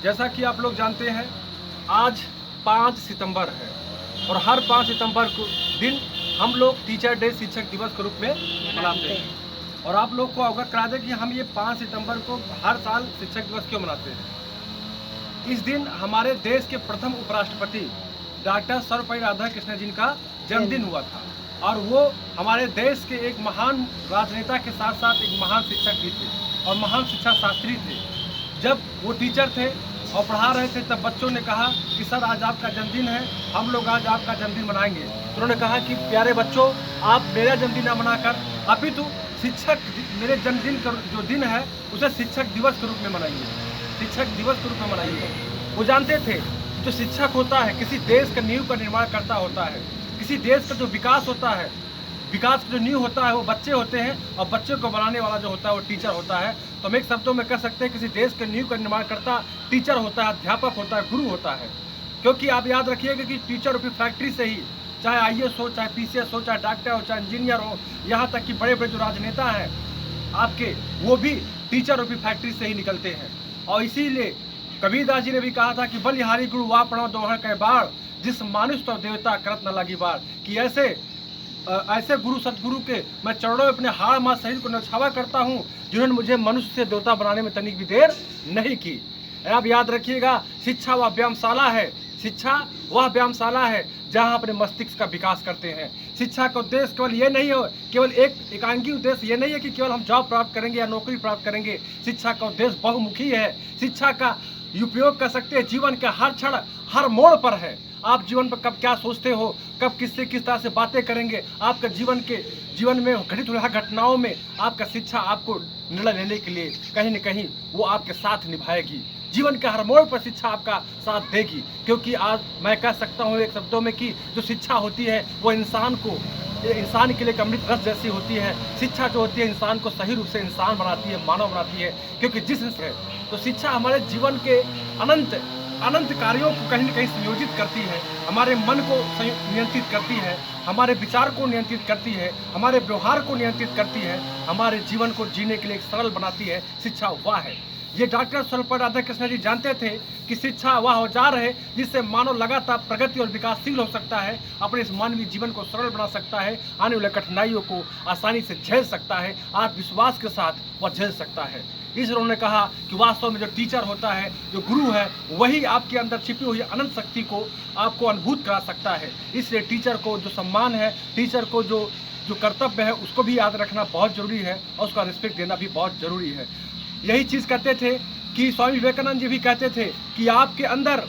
जैसा कि आप लोग जानते हैं, आज 5 सितंबर है और हर 5 सितंबर को दिन हम लोग टीचर डे, शिक्षक दिवस के रूप में मनाते हैं। और आप लोग को अवगत करा दें कि हम ये 5 सितंबर को हर साल शिक्षक दिवस क्यों मनाते हैं। इस दिन हमारे देश के प्रथम उपराष्ट्रपति डॉक्टर सर्वपल्ली राधाकृष्णन जी का जन्मदिन हुआ था और वो हमारे देश के एक महान राजनेता के साथ साथ एक महान शिक्षक भी थे और महान शिक्षा शास्त्री थे। जब वो टीचर थे और पढ़ा रहे थे तब बच्चों ने कहा कि सर आज आपका जन्मदिन है, हम लोग आज आपका जन्मदिन मनाएंगे। तो उन्होंने कहा कि प्यारे बच्चों, आप मेरा जन्मदिन न मनाकर अपितु शिक्षक मेरे जन्मदिन का जो दिन है उसे शिक्षक दिवस के रूप में मनाइए, शिक्षक दिवस के रूप में मनाइए। वो जानते थे जो शिक्षक होता है किसी देश का नींव का निर्माण करता होता है, किसी देश का जो विकास होता है, विकास का जो नींव होता है वो बच्चे होते हैं और बच्चे को बनाने वाला जो होता है वो टीचर होता है। तो हम एक शब्दों में कह सकते हैं किसी देश के नींव का निर्माण करता टीचर होता है, अध्यापक होता है, गुरु होता है। क्योंकि आप याद रखिएगा कि टीचर रूपी फैक्ट्री से ही चाहे IAS हो, चाहे PCS हो, चाहे डॉक्टर हो, चाहे इंजीनियर हो, यहाँ तक कि बड़े बड़े जो राजनेता हैं आपके, वो भी टीचर रूपी फैक्ट्री से ही निकलते हैं। और इसीलिए कबीरदास जी ने भी कहा था कि बलिहारी गुरु वा प्रणव दोहर कह बाढ़, जिस मानुष तो देवता करत न लगी बाढ़। कि ऐसे गुरु सदगुरु के मैं चरणों में अपने हाड़ माँ शरीर को नछावा करता हूँ जिन्होंने मुझे मनुष्य से देवता बनाने में तनिक भी देर नहीं की। आप याद रखिएगा, शिक्षा वह व्यायामशाला है, शिक्षा वह व्यायामशाला है जहाँ अपने मस्तिष्क का विकास करते हैं। शिक्षा का उद्देश्य केवल ये नहीं हो, केवल एक एकांगी उद्देश्य ये नहीं है कि केवल हम जॉब प्राप्त करेंगे या नौकरी प्राप्त करेंगे। शिक्षा का उद्देश्य बहुमुखी है। शिक्षा का उपयोग कर सकते हैं जीवन के हर क्षण हर मोड़ पर है। आप जीवन पर कब क्या सोचते हो, कब किससे किस तरह से बातें करेंगे, आपका जीवन में घटित हुई घटनाओं में आपका शिक्षा आपको निर्णय लेने के लिए कहीं न कहीं वो आपके साथ निभाएगी। जीवन के हर मोड़ पर शिक्षा आपका साथ देगी। क्योंकि आज मैं कह सकता हूँ एक शब्दों में कि जो शिक्षा होती है वो इंसान के लिए एक अमृत रस जैसी होती है। शिक्षा जो होती है इंसान को सही रूप से इंसान बनाती है, मानव बनाती है। क्योंकि तो शिक्षा हमारे जीवन के अनंत कार्यों को कहीं न कहीं संयोजित करती है, हमारे मन को नियंत्रित करती है, हमारे विचार को नियंत्रित करती है, हमारे व्यवहार को नियंत्रित करती है, हमारे जीवन को जीने के लिए सरल बनाती है। शिक्षा वह है। ये डॉक्टर सर्वपल्ली राधाकृष्णन जी जानते थे कि शिक्षा वह औजार है जिससे मानव लगातार प्रगति और विकासशील हो सकता है, अपने इस मानवीय जीवन को सरल बना सकता है, आने वाले कठिनाइयों को आसानी से झेल सकता है, आत्मविश्वास के साथ वह झेल सकता है। इसलिए उन्होंने कहा कि वास्तव में जो टीचर होता है, जो गुरु है, वही आपके अंदर छिपी हुई अनंत शक्ति को आपको अनुभूत करा सकता है। इसलिए टीचर को जो सम्मान है, टीचर को जो कर्तव्य है, उसको भी याद रखना बहुत जरूरी है और उसका रिस्पेक्ट देना भी बहुत जरूरी है। यही चीज़ कहते थे कि स्वामी विवेकानंद जी भी कहते थे कि आपके अंदर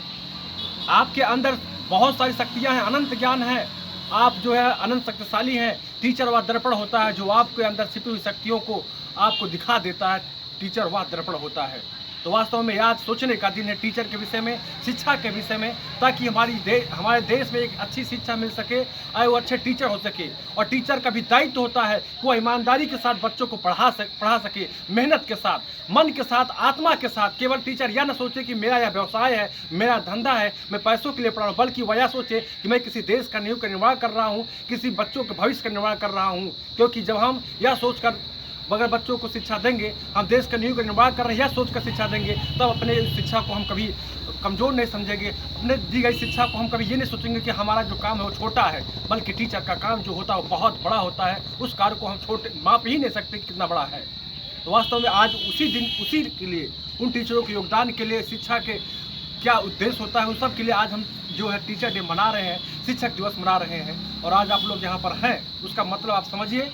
बहुत सारी शक्तियां हैं, अनंत ज्ञान है, आप जो है अनंत शक्तिशाली हैं। टीचर वह दर्पण होता है जो आपके अंदर छिपी हुई शक्तियों को आपको दिखा देता है। टीचर वह दर्पण होता है। तो वास्तव में आज सोचने का दिन है टीचर के विषय में, शिक्षा के विषय में, ताकि हमारे देश में एक अच्छी शिक्षा मिल सके और वो अच्छे टीचर हो सके। और टीचर का भी दायित्व होता है कि वो ईमानदारी के साथ बच्चों को पढ़ा सके, मेहनत के साथ, मन के साथ, आत्मा के साथ। केवल टीचर यह न सोचे कि मेरा यह व्यवसाय है, मेरा धंधा है, मैं पैसों के लिए पढ़ा रहा हूँ, बल्कि वह यह सोचे कि मैं किसी देश का नींव का निर्माण कर रहा हूँ, किसी बच्चों के भविष्य का निर्माण कर रहा हूँ। क्योंकि जब हम यह सोचकर अगर बच्चों को शिक्षा देंगे, हम देश का नींव का निर्माण कर रहे हैं, यह सोचकर शिक्षा देंगे, तब अपने शिक्षा को हम कभी कमज़ोर नहीं समझेंगे। अपने दी गई शिक्षा को हम कभी ये नहीं सोचेंगे कि हमारा जो काम है वो छोटा है, बल्कि टीचर का काम जो होता है वो बहुत बड़ा होता है। उस कार्य को हम माप ही नहीं सकते कि कितना बड़ा है। तो वास्तव में आज उसी के लिए, उन टीचरों के योगदान के लिए, शिक्षा के क्या उद्देश्य होता है, उन सब के लिए आज हम जो है टीचर डे मना रहे हैं, शिक्षक दिवस मना रहे हैं। और आज आप लोग यहाँ पर हैं, उसका मतलब आप समझिए